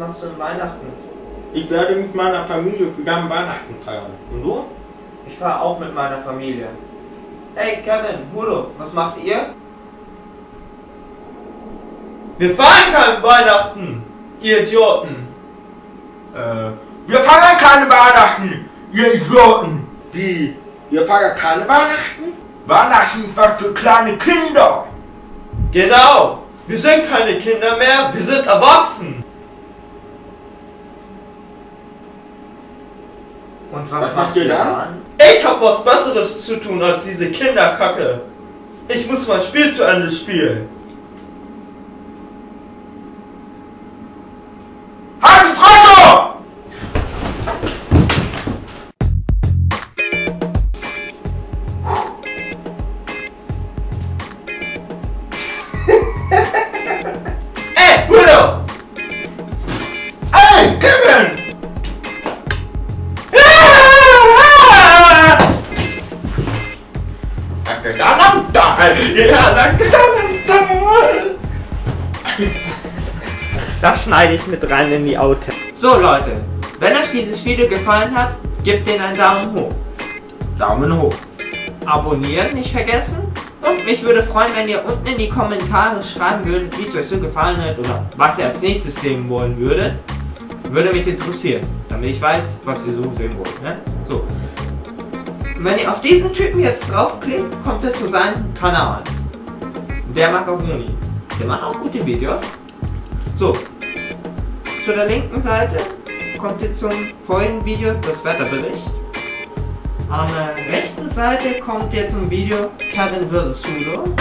machst du an Weihnachten? Ich werde mit meiner Familie zusammen Weihnachten feiern. Und du? Ich fahre auch mit meiner Familie. Hey Kevin, Hudo, was macht ihr? Wir feiern kein Weihnachten, ihr Idioten! Wir feiern keine Weihnachten, ihr Idioten! Wie? Wir feiern keine Weihnachten? Weihnachten ist was für kleine Kinder! Genau! Wir sind keine Kinder mehr, wir sind erwachsen! Und was macht ihr dann? Ich hab was Besseres zu tun als diese Kinderkacke! Ich muss mein Spiel zu Ende spielen! Halt die Fresse! Ey, Hudo! Hey, Kevin! Das schneide ich mit rein in die Outtakes. So Leute, wenn euch dieses Video gefallen hat, gebt den einen Daumen hoch. Daumen hoch. Abonnieren nicht vergessen. Und mich würde freuen, wenn ihr unten in die Kommentare schreiben würdet, wie es euch so gefallen hat oder was ihr als nächstes sehen wollen würdet. Würde mich interessieren, damit ich weiß, was ihr so sehen wollt. Ne? So. Wenn ihr auf diesen Typen jetzt draufklickt, kommt ihr zu seinem Kanal. Der Macaroni. Der macht auch gute Videos. So. Zu der linken Seite kommt ihr zum vorherigen Video das Wetterbericht. An der rechten Seite kommt ihr zum Video Kevin vs. Hudo. Und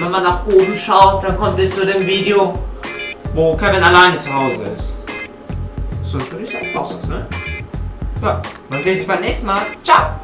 wenn man nach oben schaut, dann kommt ihr zu dem Video, wo Kevin alleine zu Hause ist. So würde ich sagen, brauchst du das, ne? Ja, man sieht sich beim nächsten Mal. Ciao!